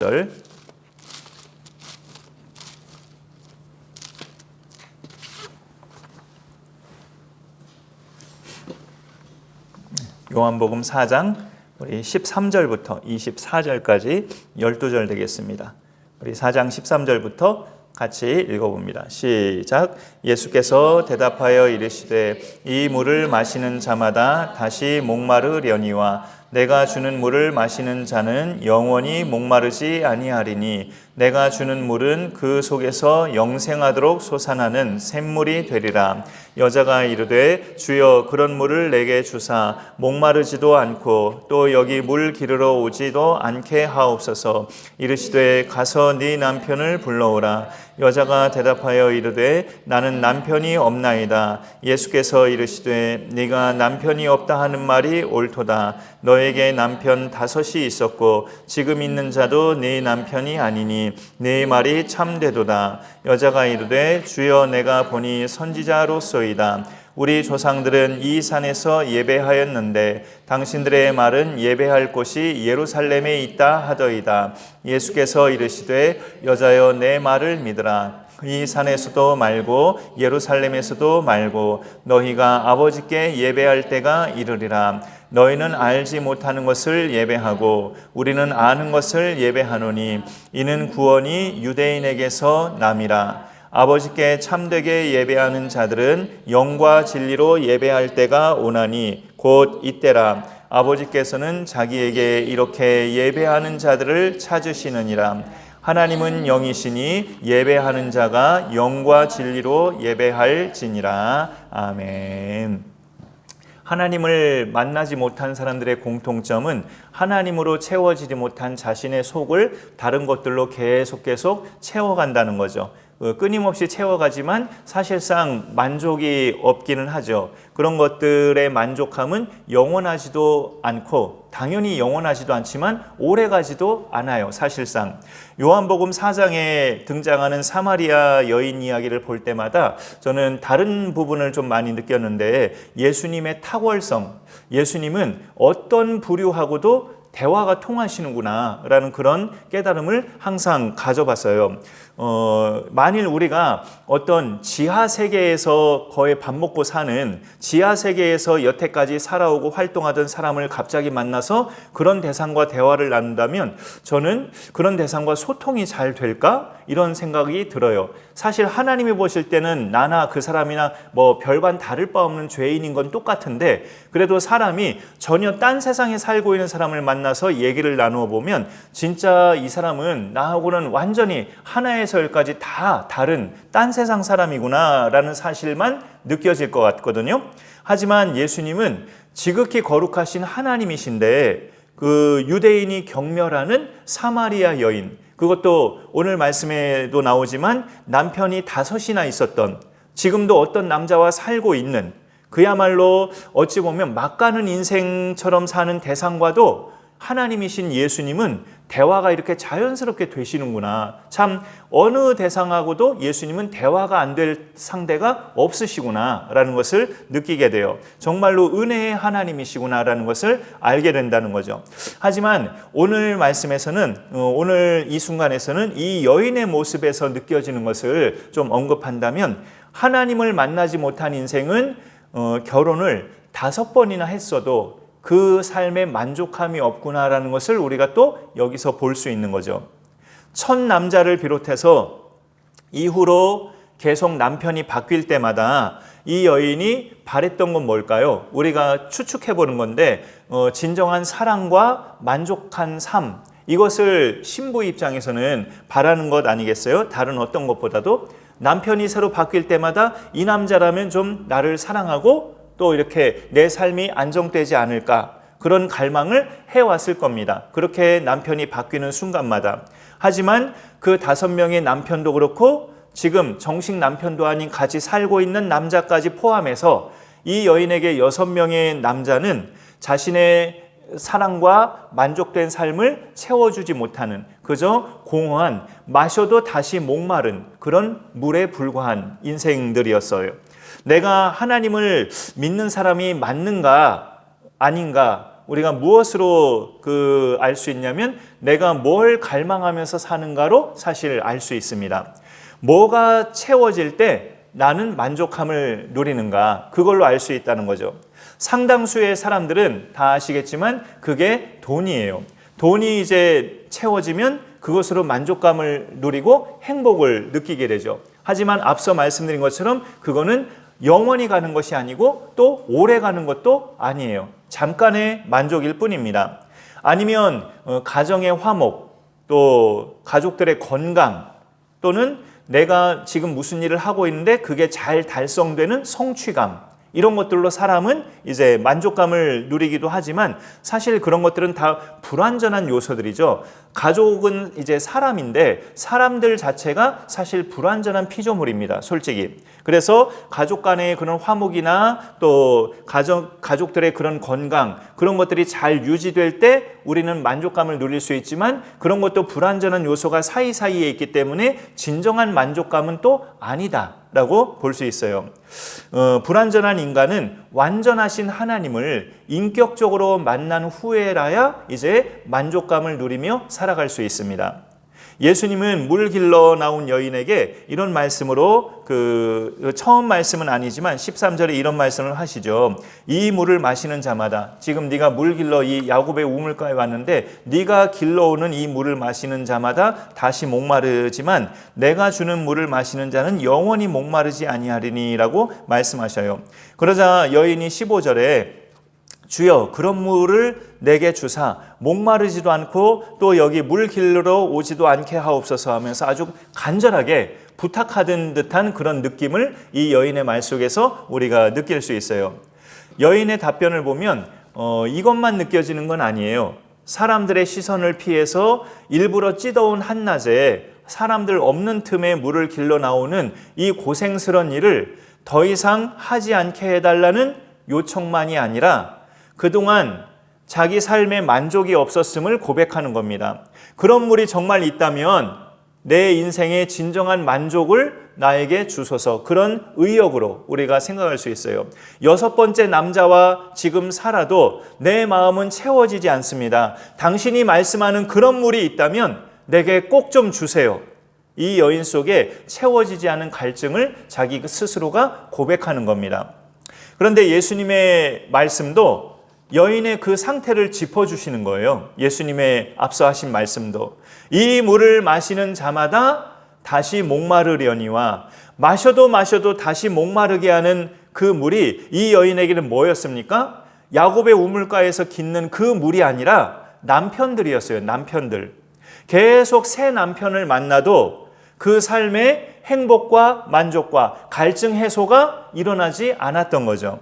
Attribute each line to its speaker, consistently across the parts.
Speaker 1: 절 요한복음 4장 우리 13절부터 24절까지 12절 되겠습니다. 우리 4장 13절부터 같이 읽어봅니다. 시작. 예수께서 대답하여 이르시되 이 물을 마시는 자마다 다시 목마르려니와 내가 주는 물을 마시는 자는 영원히 목마르지 아니하리니 내가 주는 물은 그 속에서 영생하도록 솟아나는 샘물이 되리라. 여자가 이르되 주여 그런 물을 내게 주사 목마르지도 않고 또 여기 물 기르러 오지도 않게 하옵소서. 이르시되 가서 네 남편을 불러오라. 여자가 대답하여 이르되 나는 남편이 없나이다. 예수께서 이르시되 네가 남편이 없다 하는 말이 옳도다. 너에게 남편 5이 있었고 지금 있는 자도 네 남편이 아니니 네 말이 참되도다. 여자가 이르되 주여 내가 보니 선지자로소이다. 우리 조상들은 이 산에서 예배하였는데 당신들의 말은 예배할 곳이 예루살렘에 있다 하더이다. 예수께서 이르시되 여자여 내 말을 믿으라. 이 산에서도 말고 예루살렘에서도 말고 너희가 아버지께 예배할 때가 이르리라. 너희는 알지 못하는 것을 예배하고 우리는 아는 것을 예배하노니 이는 구원이 유대인에게서 남이라. 아버지께 참되게 예배하는 자들은 영과 진리로 예배할 때가 오나니 곧 이때라. 아버지께서는 자기에게 이렇게 예배하는 자들을 찾으시느니라. 하나님은 영이시니 예배하는 자가 영과 진리로 예배할지니라. 아멘. 하나님을 만나지 못한 사람들의 공통점은 하나님으로 채워지지 못한 자신의 속을 다른 것들로 계속 채워간다는 거죠. 끊임없이 채워가지만 사실상 만족이 없기는 하죠. 그런 것들의 만족함은 영원하지도 않고 당연히 영원하지도 않지만 오래가지도 않아요. 사실상 요한복음 4장에 등장하는 사마리아 여인 이야기를 볼 때마다 저는 다른 부분을 좀 많이 느꼈는데 예수님의 탁월성, 예수님은 어떤 부류하고도 대화가 통하시는구나 라는 그런 깨달음을 항상 가져봤어요. 만일 우리가 어떤 지하세계에서 거의 밥 먹고 사는 지하세계에서 여태까지 살아오고 활동하던 사람을 갑자기 만나서 그런 대상과 대화를 나눈다면 저는 그런 대상과 소통이 잘 될까? 이런 생각이 들어요. 사실 하나님이 보실 때는 나나 그 사람이나 뭐 별반 다를 바 없는 죄인인 건 똑같은데 그래도 사람이 전혀 딴 세상에 살고 있는 사람을 만나서 얘기를 나누어 보면 진짜 이 사람은 나하고는 완전히 하나에서 열까지 다 다른 딴 세상 사람이구나 라는 사실만 느껴질 것 같거든요. 하지만 예수님은 지극히 거룩하신 하나님이신데 그 유대인이 경멸하는 사마리아 여인, 그것도 오늘 말씀에도 나오지만 남편이 5이나 있었던, 지금도 어떤 남자와 살고 있는, 그야말로 어찌 보면 막가는 인생처럼 사는 대상과도 하나님이신 예수님은 대화가 이렇게 자연스럽게 되시는구나. 참 어느 대상하고도 예수님은 대화가 안 될 상대가 없으시구나 라는 것을 느끼게 돼요. 정말로 은혜의 하나님이시구나 라는 것을 알게 된다는 거죠. 하지만 오늘 말씀에서는 오늘 이 순간에서는 이 여인의 모습에서 느껴지는 것을 좀 언급한다면 하나님을 만나지 못한 인생은 결혼을 5번이나 했어도 그 삶에 만족함이 없구나라는 것을 우리가 또 여기서 볼 수 있는 거죠. 첫 남자를 비롯해서 이후로 계속 남편이 바뀔 때마다 이 여인이 바랬던 건 뭘까요? 우리가 추측해 보는 건데 진정한 사랑과 만족한 삶, 이것을 신부 입장에서는 바라는 것 아니겠어요? 다른 어떤 것보다도 남편이 새로 바뀔 때마다 이 남자라면 좀 나를 사랑하고 또 이렇게 내 삶이 안정되지 않을까, 그런 갈망을 해왔을 겁니다. 그렇게 남편이 바뀌는 순간마다. 하지만 그 5명의 남편도 그렇고 지금 정식 남편도 아닌 같이 살고 있는 남자까지 포함해서 이 여인에게 6명의 남자는 자신의 사랑과 만족된 삶을 채워주지 못하는, 그저 공허한, 마셔도 다시 목마른 그런 물에 불과한 인생들이었어요. 내가 하나님을 믿는 사람이 맞는가 아닌가, 우리가 무엇으로 알 수 있냐면 내가 뭘 갈망하면서 사는가로 사실 알 수 있습니다. 뭐가 채워질 때 나는 만족함을 누리는가, 그걸로 알 수 있다는 거죠. 상당수의 사람들은 다 아시겠지만 그게 돈이에요. 돈이 이제 채워지면 그것으로 만족감을 누리고 행복을 느끼게 되죠. 하지만 앞서 말씀드린 것처럼 그거는 영원히 가는 것이 아니고 또 오래 가는 것도 아니에요. 잠깐의 만족일 뿐입니다. 아니면 가정의 화목, 또 가족들의 건강, 또는 내가 지금 무슨 일을 하고 있는데 그게 잘 달성되는 성취감, 이런 것들로 사람은 이제 만족감을 누리기도 하지만 사실 그런 것들은 다 불완전한 요소들이죠. 가족은 이제 사람인데 사람들 자체가 사실 불완전한 피조물입니다, 솔직히. 그래서 가족 간의 그런 화목이나 또 가족들의 그런 건강, 그런 것들이 잘 유지될 때 우리는 만족감을 누릴 수 있지만 그런 것도 불완전한 요소가 사이사이에 있기 때문에 진정한 만족감은 또 아니다라고 볼 수 있어요. 불완전한 인간은 완전하신 하나님을 인격적으로 만난 후에라야 이제 만족감을 누리며 살아갈 수 있습니다. 예수님은 물 길러 나온 여인에게 이런 말씀으로 처음 말씀은 아니지만 13절에 이런 말씀을 하시죠. 이 물을 마시는 자마다, 지금 네가 물 길러 이 야곱의 우물가에 왔는데 네가 길러오는 이 물을 마시는 자마다 다시 목마르지만 내가 주는 물을 마시는 자는 영원히 목마르지 아니하리니라고 말씀하셔요. 그러자 여인이 15절에 주여 그런 물을 내게 주사 목마르지도 않고 또 여기 물 길러 오지도 않게 하옵소서 하면서 아주 간절하게 부탁하던 듯한 그런 느낌을 이 여인의 말 속에서 우리가 느낄 수 있어요. 여인의 답변을 보면 이것만 느껴지는 건 아니에요. 사람들의 시선을 피해서 일부러 찌더운 한낮에 사람들 없는 틈에 물을 길러 나오는 이 고생스러운 일을 더 이상 하지 않게 해달라는 요청만이 아니라 그동안 자기 삶에 만족이 없었음을 고백하는 겁니다. 그런 물이 정말 있다면 내 인생의 진정한 만족을 나에게 주소서, 그런 의역으로 우리가 생각할 수 있어요. 6번째 남자와 지금 살아도 내 마음은 채워지지 않습니다. 당신이 말씀하는 그런 물이 있다면 내게 꼭 좀 주세요. 이 여인 속에 채워지지 않은 갈증을 자기 스스로가 고백하는 겁니다. 그런데 예수님의 말씀도 여인의 그 상태를 짚어주시는 거예요. 예수님의 앞서 하신 말씀도 이 물을 마시는 자마다 다시 목마르려니와 마셔도 다시 목마르게 하는 그 물이 이 여인에게는 뭐였습니까? 야곱의 우물가에서 깃는 그 물이 아니라 남편들이었어요. 남편들. 계속 새 남편을 만나도 그 삶의 행복과 만족과 갈증 해소가 일어나지 않았던 거죠.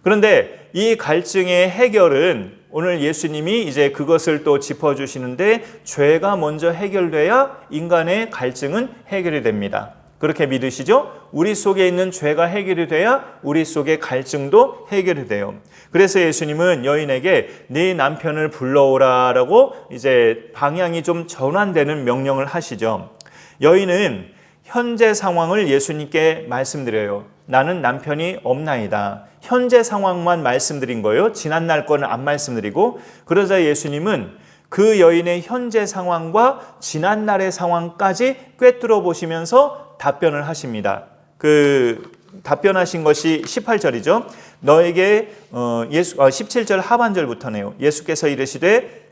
Speaker 1: 그런데 이 갈증의 해결은 오늘 예수님이 이제 그것을 또 짚어주시는데 죄가 먼저 해결돼야 인간의 갈증은 해결이 됩니다. 그렇게 믿으시죠? 우리 속에 있는 죄가 해결이 돼야 우리 속의 갈증도 해결이 돼요. 그래서 예수님은 여인에게 네 남편을 불러오라라고 이제 방향이 좀 전환되는 명령을 하시죠. 여인은 현재 상황을 예수님께 말씀드려요. 나는 남편이 없나이다. 현재 상황만 말씀드린 거예요. 지난날 거는 안 말씀드리고. 그러자 예수님은 그 여인의 현재 상황과 지난날의 상황까지 꿰뚫어 보시면서 답변을 하십니다. 답변하신 것이 18절이죠. 너에게 17절 하반절부터네요. 예수께서 이르시되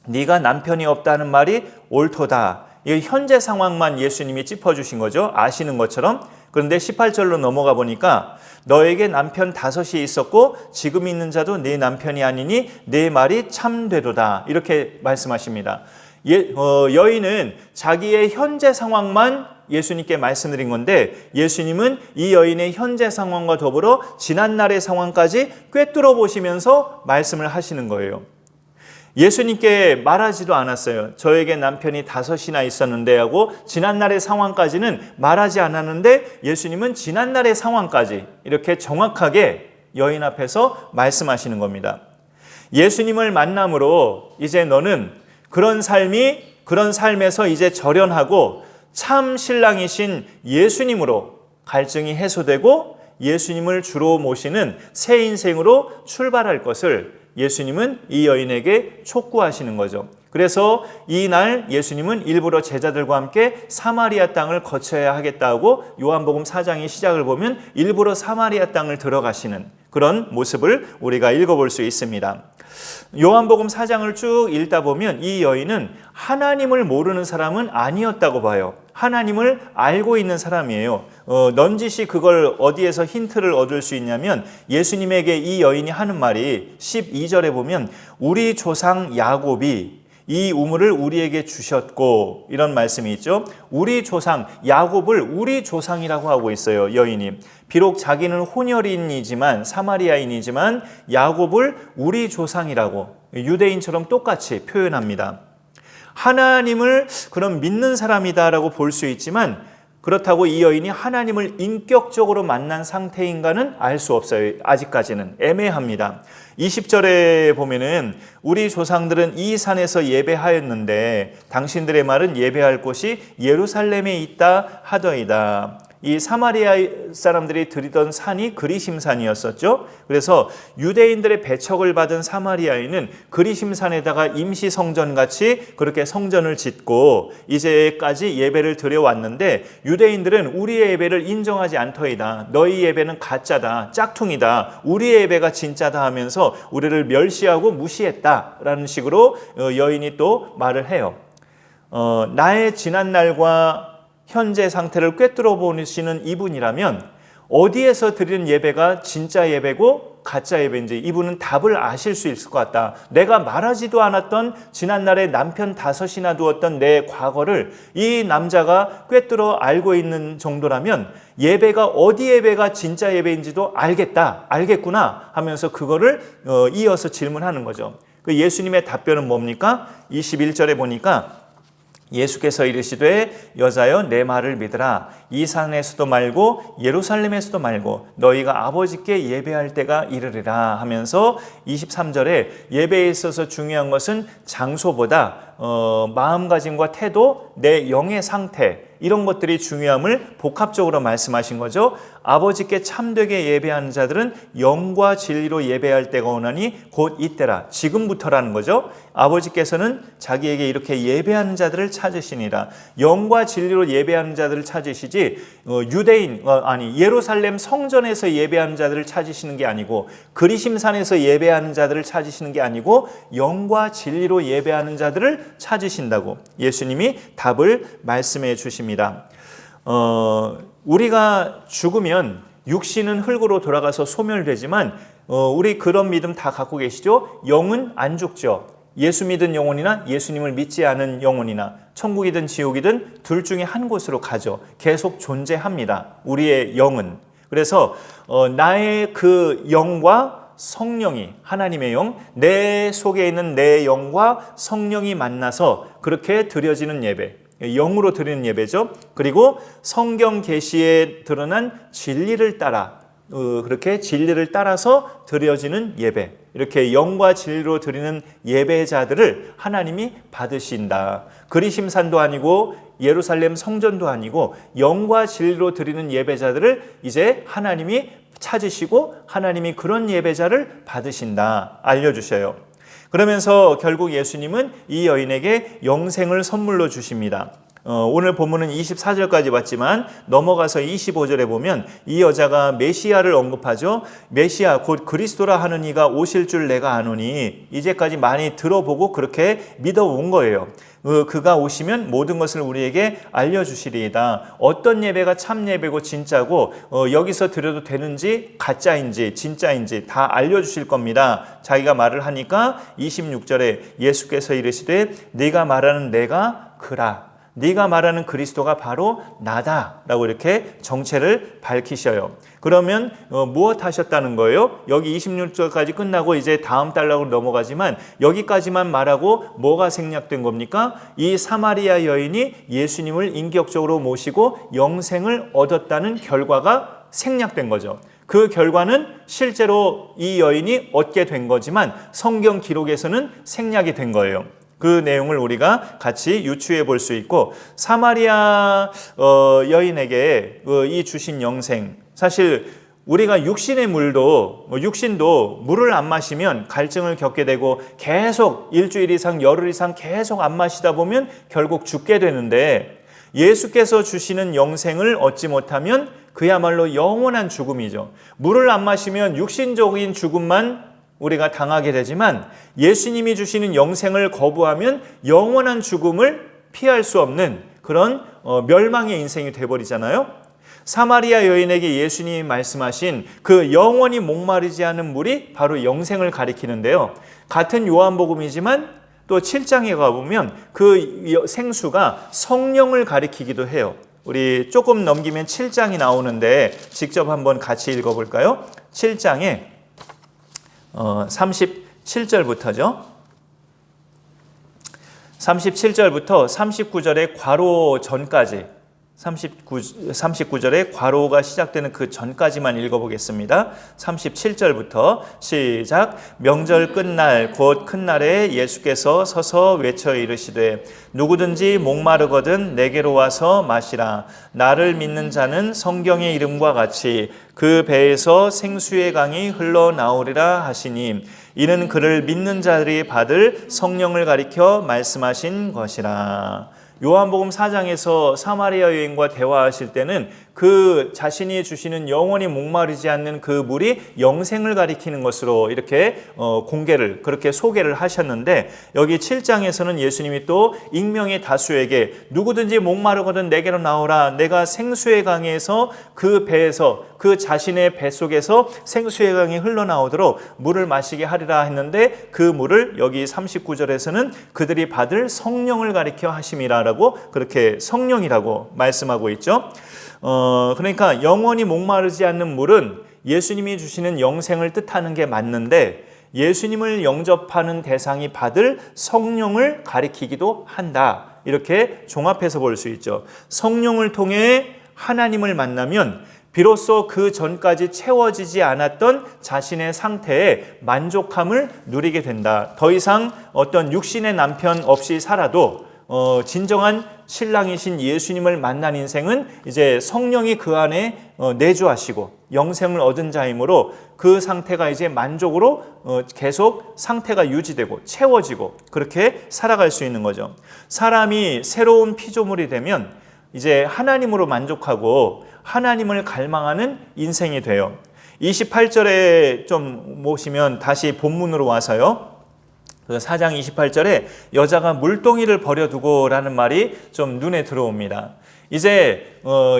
Speaker 1: 네가 남편이 없다는 말이 옳도다. 이 현재 상황만 예수님이 짚어주신 거죠. 아시는 것처럼. 그런데 18절로 넘어가 보니까 너에게 남편 5이 있었고 지금 있는 자도 네 남편이 아니니 네 말이 참되도다. 이렇게 말씀하십니다. 여인은 자기의 현재 상황만 예수님께 말씀드린 건데 예수님은 이 여인의 현재 상황과 더불어 지난날의 상황까지 꿰뚫어 보시면서 말씀을 하시는 거예요. 예수님께 말하지도 않았어요. 저에게 남편이 5이나 있었는데 하고 지난날의 상황까지는 말하지 않았는데 예수님은 지난날의 상황까지 이렇게 정확하게 여인 앞에서 말씀하시는 겁니다. 예수님을 만남으로 이제 너는 그런 삶에서 이제 절연하고 참 신랑이신 예수님으로 갈증이 해소되고 예수님을 주로 모시는 새 인생으로 출발할 것을 예수님은 이 여인에게 촉구하시는 거죠. 그래서 이날 예수님은 일부러 제자들과 함께 사마리아 땅을 거쳐야 하겠다고 요한복음 4장의 시작을 보면 일부러 사마리아 땅을 들어가시는 그런 모습을 우리가 읽어볼 수 있습니다. 요한복음 4장을 쭉 읽다 보면 이 여인은 하나님을 모르는 사람은 아니었다고 봐요. 하나님을 알고 있는 사람이에요. 넌지시 그걸 어디에서 힌트를 얻을 수 있냐면 예수님에게 이 여인이 하는 말이 12절에 보면 우리 조상 야곱이 이 우물을 우리에게 주셨고 이런 말씀이 있죠. 우리 조상 야곱을 우리 조상이라고 하고 있어요. 여인이 비록 자기는 혼혈인이지만 사마리아인이지만 야곱을 우리 조상이라고 유대인처럼 똑같이 표현합니다. 하나님을 그럼 믿는 사람이다라고 볼 수 있지만 그렇다고 이 여인이 하나님을 인격적으로 만난 상태인가는 알 수 없어요. 아직까지는 애매합니다. 20절에 보면은 우리 조상들은 이 산에서 예배하였는데 당신들의 말은 예배할 곳이 예루살렘에 있다 하더이다. 이 사마리아 사람들이 드리던 산이 그리심산이었었죠. 그래서 유대인들의 배척을 받은 사마리아인은 그리심산에다가 임시 성전같이 그렇게 성전을 짓고 이제까지 예배를 드려왔는데 유대인들은 우리의 예배를 인정하지 않더이다. 너희 예배는 가짜다. 짝퉁이다. 우리의 예배가 진짜다 하면서 우리를 멸시하고 무시했다라는 식으로 여인이 또 말을 해요. 나의 지난날과 현재 상태를 꿰뚫어 보시는 이분이라면 어디에서 드리는 예배가 진짜 예배고 가짜 예배인지 이분은 답을 아실 수 있을 것 같다. 내가 말하지도 않았던 지난날에 남편 5이나 두었던 내 과거를 이 남자가 꿰뚫어 알고 있는 정도라면 예배가 어디 예배가 진짜 예배인지도 알겠구나 하면서 그거를 이어서 질문하는 거죠. 그 예수님의 답변은 뭡니까? 21절에 보니까 예수께서 이르시되 여자여 내 말을 믿으라. 이 산에서도 말고 예루살렘에서도 말고 너희가 아버지께 예배할 때가 이르리라 하면서 23절에 예배에 있어서 중요한 것은 장소보다 마음가짐과 태도, 내 영의 상태 이런 것들이 중요함을 복합적으로 말씀하신 거죠. 아버지께 참되게 예배하는 자들은 영과 진리로 예배할 때가 오나니 곧 이때라. 지금부터라는 거죠. 아버지께서는 자기에게 이렇게 예배하는 자들을 찾으시니라. 영과 진리로 예배하는 자들을 찾으시지 예루살렘 성전에서 예배하는 자들을 찾으시는 게 아니고 그리심산에서 예배하는 자들을 찾으시는 게 아니고 영과 진리로 예배하는 자들을 찾으신다고 예수님이 답을 말씀해 주십니다. 우리가 죽으면 육신은 흙으로 돌아가서 소멸되지만 우리 그런 믿음 다 갖고 계시죠? 영은 안 죽죠. 예수 믿은 영혼이나 예수님을 믿지 않은 영혼이나 천국이든 지옥이든 둘 중에 한 곳으로 가죠. 계속 존재합니다. 우리의 영은. 그래서 나의 그 영과 성령이 하나님의 영, 내 속에 있는 내 영과 성령이 만나서 그렇게 드려지는 예배, 영으로 드리는 예배죠. 그리고 성경 계시에 드러난 진리를 따라 그렇게 진리를 따라서 드려지는 예배, 이렇게 영과 진리로 드리는 예배자들을 하나님이 받으신다. 그리심산도 아니고 예루살렘 성전도 아니고 영과 진리로 드리는 예배자들을 이제 하나님이 찾으시고 하나님이 그런 예배자를 받으신다 알려주셔요. 그러면서 결국 예수님은 이 여인에게 영생을 선물로 주십니다. 오늘 본문은 24절까지 봤지만 넘어가서 25절에 보면 이 여자가 메시아를 언급하죠. 메시아 곧 그리스도라 하는 이가 오실 줄 내가 아노니 이제까지 많이 들어보고 그렇게 믿어온 거예요. 그가 오시면 모든 것을 우리에게 알려주시리이다. 어떤 예배가 참 예배고 진짜고 여기서 드려도 되는지 가짜인지 진짜인지 다 알려주실 겁니다. 자기가 말을 하니까 26절에 예수께서 이르시되 네가 말하는 내가 그라. 네가 말하는 그리스도가 바로 나다라고 이렇게 정체를 밝히셔요. 그러면 무엇 하셨다는 거예요? 여기 26절까지 끝나고 이제 다음 단락으로 넘어가지만 여기까지만 말하고 뭐가 생략된 겁니까? 이 사마리아 여인이 예수님을 인격적으로 모시고 영생을 얻었다는 결과가 생략된 거죠. 그 결과는 실제로 이 여인이 얻게 된 거지만 성경 기록에서는 생략이 된 거예요. 그 내용을 우리가 같이 유추해 볼 수 있고 사마리아 여인에게 이 주신 영생, 사실 우리가 육신의 물도 육신도 물을 안 마시면 갈증을 겪게 되고 계속 일주일 이상 열흘 이상 계속 안 마시다 보면 결국 죽게 되는데, 예수께서 주시는 영생을 얻지 못하면 그야말로 영원한 죽음이죠. 물을 안 마시면 육신적인 죽음만 우리가 당하게 되지만, 예수님이 주시는 영생을 거부하면 영원한 죽음을 피할 수 없는 그런 멸망의 인생이 되어버리잖아요. 사마리아 여인에게 예수님이 말씀하신 그 영원히 목마르지 않은 물이 바로 영생을 가리키는데요. 같은 요한복음이지만 또 7장에 가보면 그 생수가 성령을 가리키기도 해요. 우리 조금 넘기면 7장이 나오는데 직접 한번 같이 읽어볼까요? 7장에 37절부터죠. 37절부터 39절의 괄호 전까지, 39절에 괄호가 시작되는 그 전까지만 읽어보겠습니다. 37절부터 시작. 명절 끝날 곧 큰 날에 예수께서 서서 외쳐 이르시되 누구든지 목마르거든 내게로 와서 마시라. 나를 믿는 자는 성경의 이름과 같이 그 배에서 생수의 강이 흘러나오리라 하시니, 이는 그를 믿는 자들이 받을 성령을 가리켜 말씀하신 것이라. 요한복음 4장에서 사마리아 여인과 대화하실 때는 그 자신이 주시는 영원히 목마르지 않는 그 물이 영생을 가리키는 것으로 이렇게 공개를, 그렇게 소개를 하셨는데, 여기 7장에서는 예수님이 또 익명의 다수에게 누구든지 목마르거든 내게로 나오라. 내가 생수의 강에서 그 배에서, 그 자신의 뱃속에서 생수의 강이 흘러나오도록 물을 마시게 하리라 했는데, 그 물을 여기 39절에서는 그들이 받을 성령을 가리켜 하심이라라고, 그렇게 성령이라고 말씀하고 있죠. 그러니까 영원히 목마르지 않는 물은 예수님이 주시는 영생을 뜻하는 게 맞는데, 예수님을 영접하는 대상이 받을 성령을 가리키기도 한다. 이렇게 종합해서 볼 수 있죠. 성령을 통해 하나님을 만나면 비로소 그 전까지 채워지지 않았던 자신의 상태에 만족함을 누리게 된다. 더 이상 어떤 육신의 남편 없이 살아도 진정한 신랑이신 예수님을 만난 인생은 이제 성령이 그 안에 내주하시고 영생을 얻은 자이므로 그 상태가 이제 만족으로 계속 상태가 유지되고 채워지고 그렇게 살아갈 수 있는 거죠. 사람이 새로운 피조물이 되면 이제 하나님으로 만족하고 하나님을 갈망하는 인생이 돼요. 28절에 좀 보시면 다시 본문으로 와서요. 4장 28절에 여자가 물동이를 버려두고 라는 말이 좀 눈에 들어옵니다. 이제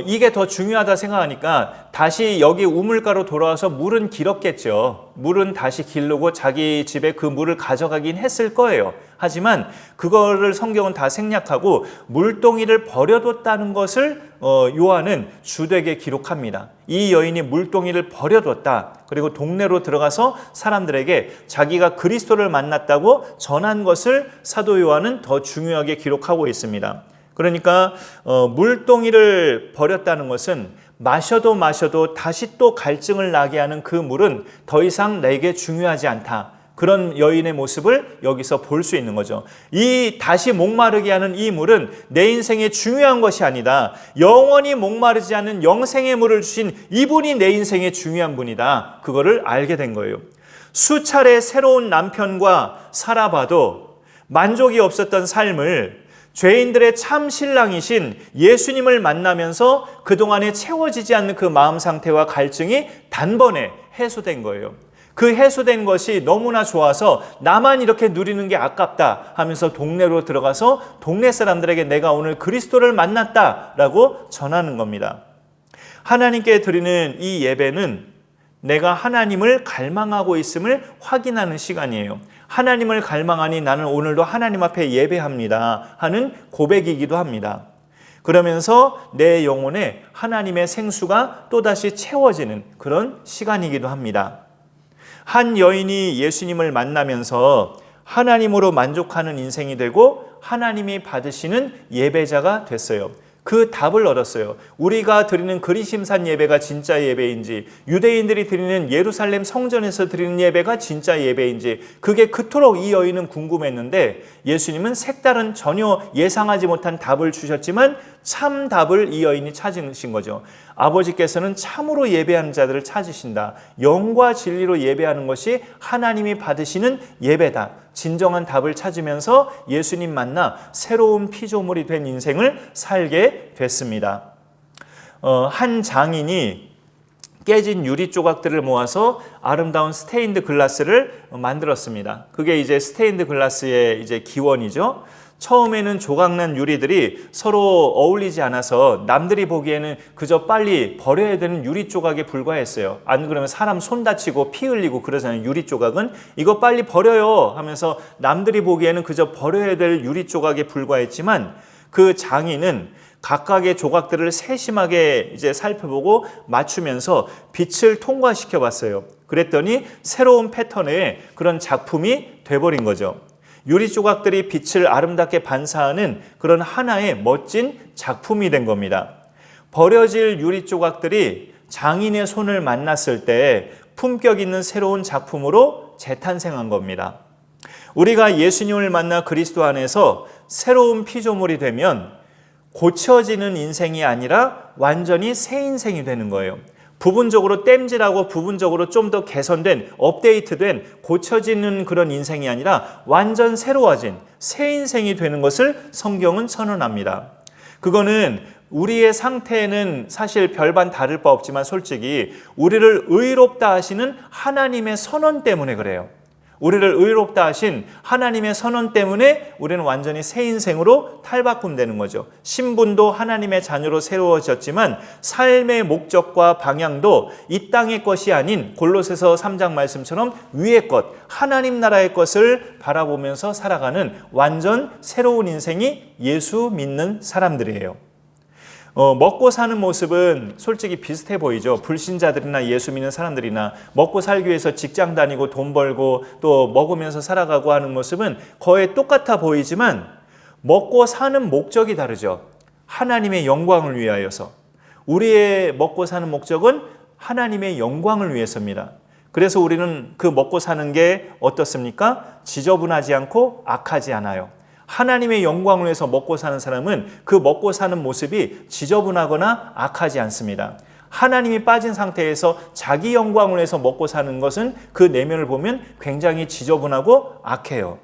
Speaker 1: 이게 더 중요하다 생각하니까 다시 여기 우물가로 돌아와서 물은 길었겠죠. 물은 다시 기르고 자기 집에 그 물을 가져가긴 했을 거예요. 하지만 그거를 성경은 다 생략하고 물동이를 버려뒀다는 것을 요한은 주되게 기록합니다. 이 여인이 물동이를 버려뒀다. 그리고 동네로 들어가서 사람들에게 자기가 그리스도를 만났다고 전한 것을 사도 요한은 더 중요하게 기록하고 있습니다. 그러니까 물동이를 버렸다는 것은 마셔도 다시 또 갈증을 나게 하는 그 물은 더 이상 내게 중요하지 않다. 그런 여인의 모습을 여기서 볼 수 있는 거죠. 이 다시 목마르게 하는 이 물은 내 인생에 중요한 것이 아니다. 영원히 목마르지 않는 영생의 물을 주신 이분이 내 인생에 중요한 분이다. 그거를 알게 된 거예요. 수차례 새로운 남편과 살아봐도 만족이 없었던 삶을 죄인들의 참 신랑이신 예수님을 만나면서 그동안에 채워지지 않는 그 마음 상태와 갈증이 단번에 해소된 거예요. 그 해소된 것이 너무나 좋아서 나만 이렇게 누리는 게 아깝다 하면서 동네로 들어가서 동네 사람들에게 내가 오늘 그리스도를 만났다라고 전하는 겁니다. 하나님께 드리는 이 예배는 내가 하나님을 갈망하고 있음을 확인하는 시간이에요. 하나님을 갈망하니 나는 오늘도 하나님 앞에 예배합니다 하는 고백이기도 합니다. 그러면서 내 영혼에 하나님의 생수가 또다시 채워지는 그런 시간이기도 합니다. 한 여인이 예수님을 만나면서 하나님으로 만족하는 인생이 되고 하나님이 받으시는 예배자가 됐어요. 그 답을 얻었어요. 우리가 드리는 그리심산 예배가 진짜 예배인지, 유대인들이 드리는 예루살렘 성전에서 드리는 예배가 진짜 예배인지, 그게 그토록 이 여인은 궁금했는데 예수님은 색다른 전혀 예상하지 못한 답을 주셨지만 참 답을 이 여인이 찾으신 거죠. 아버지께서는 참으로 예배하는 자들을 찾으신다. 영과 진리로 예배하는 것이 하나님이 받으시는 예배다. 진정한 답을 찾으면서 예수님 만나 새로운 피조물이 된 인생을 살게 됐습니다. 한 장인이 깨진 유리 조각들을 모아서 아름다운 스테인드 글라스를 만들었습니다. 그게 이제 스테인드 글라스의 이제 기원이죠. 처음에는 조각난 유리들이 서로 어울리지 않아서 남들이 보기에는 그저 빨리 버려야 되는 유리 조각에 불과했어요. 안 그러면 사람 손 다치고 피 흘리고 그러잖아요. 유리 조각은 이거 빨리 버려요 하면서 남들이 보기에는 그저 버려야 될 유리 조각에 불과했지만 그 장인은 각각의 조각들을 세심하게 이제 살펴보고 맞추면서 빛을 통과시켜 봤어요. 그랬더니 새로운 패턴의 그런 작품이 돼버린 거죠. 유리 조각들이 빛을 아름답게 반사하는 그런 하나의 멋진 작품이 된 겁니다. 버려질 유리 조각들이 장인의 손을 만났을 때 품격 있는 새로운 작품으로 재탄생한 겁니다. 우리가 예수님을 만나 그리스도 안에서 새로운 피조물이 되면 고쳐지는 인생이 아니라 완전히 새 인생이 되는 거예요. 부분적으로 땜질하고 부분적으로 좀 더 개선된, 업데이트된, 고쳐지는 그런 인생이 아니라 완전 새로워진 새 인생이 되는 것을 성경은 선언합니다. 그거는 우리의 상태는 사실 별반 다를 바 없지만 솔직히 우리를 의롭다 하시는 하나님의 선언 때문에 그래요. 우리를 의롭다 하신 하나님의 선언 때문에 우리는 완전히 새 인생으로 탈바꿈되는 거죠. 신분도 하나님의 자녀로 새로워졌지만 삶의 목적과 방향도 이 땅의 것이 아닌 골로새서 3장 말씀처럼 위의 것, 하나님 나라의 것을 바라보면서 살아가는 완전 새로운 인생이 예수 믿는 사람들이에요. 먹고 사는 모습은 솔직히 비슷해 보이죠. 불신자들이나 예수 믿는 사람들이나 먹고 살기 위해서 직장 다니고 돈 벌고 또 먹으면서 살아가고 하는 모습은 거의 똑같아 보이지만 먹고 사는 목적이 다르죠. 하나님의 영광을 위하여서. 우리의 먹고 사는 목적은 하나님의 영광을 위해서입니다. 그래서 우리는 그 먹고 사는 게 어떻습니까? 지저분하지 않고 악하지 않아요. 하나님의 영광을 위해서 먹고 사는 사람은 그 먹고 사는 모습이 지저분하거나 악하지 않습니다. 하나님이 빠진 상태에서 자기 영광을 위해서 먹고 사는 것은 그 내면을 보면 굉장히 지저분하고 악해요.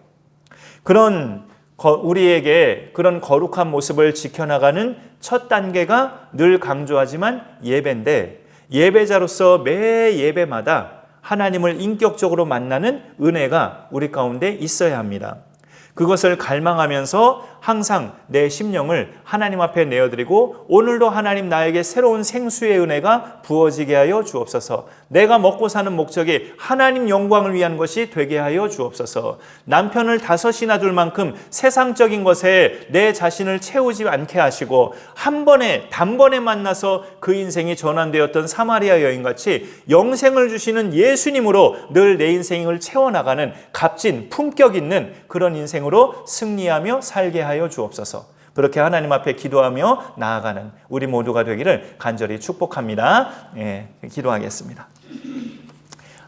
Speaker 1: 우리에게 그런 거룩한 모습을 지켜나가는 첫 단계가 늘 강조하지만 예배인데, 예배자로서 매 예배마다 하나님을 인격적으로 만나는 은혜가 우리 가운데 있어야 합니다. 그것을 갈망하면서 항상 내 심령을 하나님 앞에 내어드리고 오늘도 하나님 나에게 새로운 생수의 은혜가 부어지게 하여 주옵소서. 내가 먹고 사는 목적이 하나님 영광을 위한 것이 되게 하여 주옵소서. 남편을 5이나 둘 만큼 세상적인 것에 내 자신을 채우지 않게 하시고 단번에 만나서 그 인생이 전환되었던 사마리아 여인같이 영생을 주시는 예수님으로 늘 내 인생을 채워나가는 값진 품격 있는 그런 인생으로 승리하며 살게 하여 주옵소서. 그렇게 하나님 앞에 기도하며 나아가는 우리 모두가 되기를 간절히 축복합니다. 기도하겠습니다.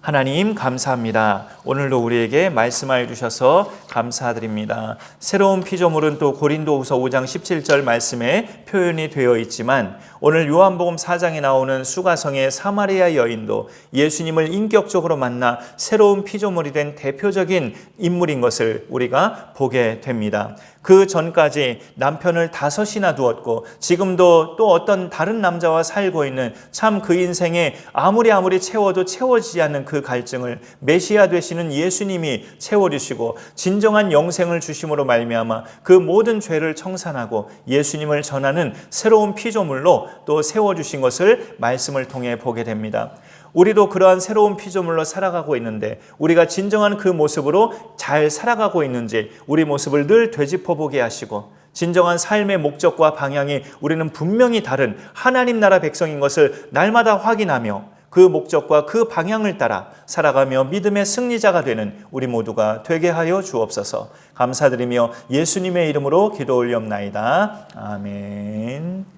Speaker 1: 하나님 감사합니다. 오늘도 우리에게 말씀하여 주셔서 감사드립니다. 새로운 피조물은 또 고린도후서 5장 17절 말씀에 표현이 되어 있지만 오늘 요한복음 4장에 나오는 수가성의 사마리아 여인도 예수님을 인격적으로 만나 새로운 피조물이 된 대표적인 인물인 것을 우리가 보게 됩니다. 그 전까지 남편을 5이나 두었고 지금도 또 어떤 다른 남자와 살고 있는 참 그 인생에 아무리 채워도 채워지지 않는 그 갈증을 메시아 되시는 예수님이 채워주시고 진정한 영생을 주심으로 말미암아 그 모든 죄를 청산하고 예수님을 전하는 새로운 피조물로 또 세워주신 것을 말씀을 통해 보게 됩니다. 우리도 그러한 새로운 피조물로 살아가고 있는데 우리가 진정한 그 모습으로 잘 살아가고 있는지 우리 모습을 늘 되짚어보게 하시고 진정한 삶의 목적과 방향이 우리는 분명히 다른 하나님 나라 백성인 것을 날마다 확인하며 그 목적과 그 방향을 따라 살아가며 믿음의 승리자가 되는 우리 모두가 되게 하여 주옵소서. 감사드리며 예수님의 이름으로 기도 올리옵나이다. 아멘.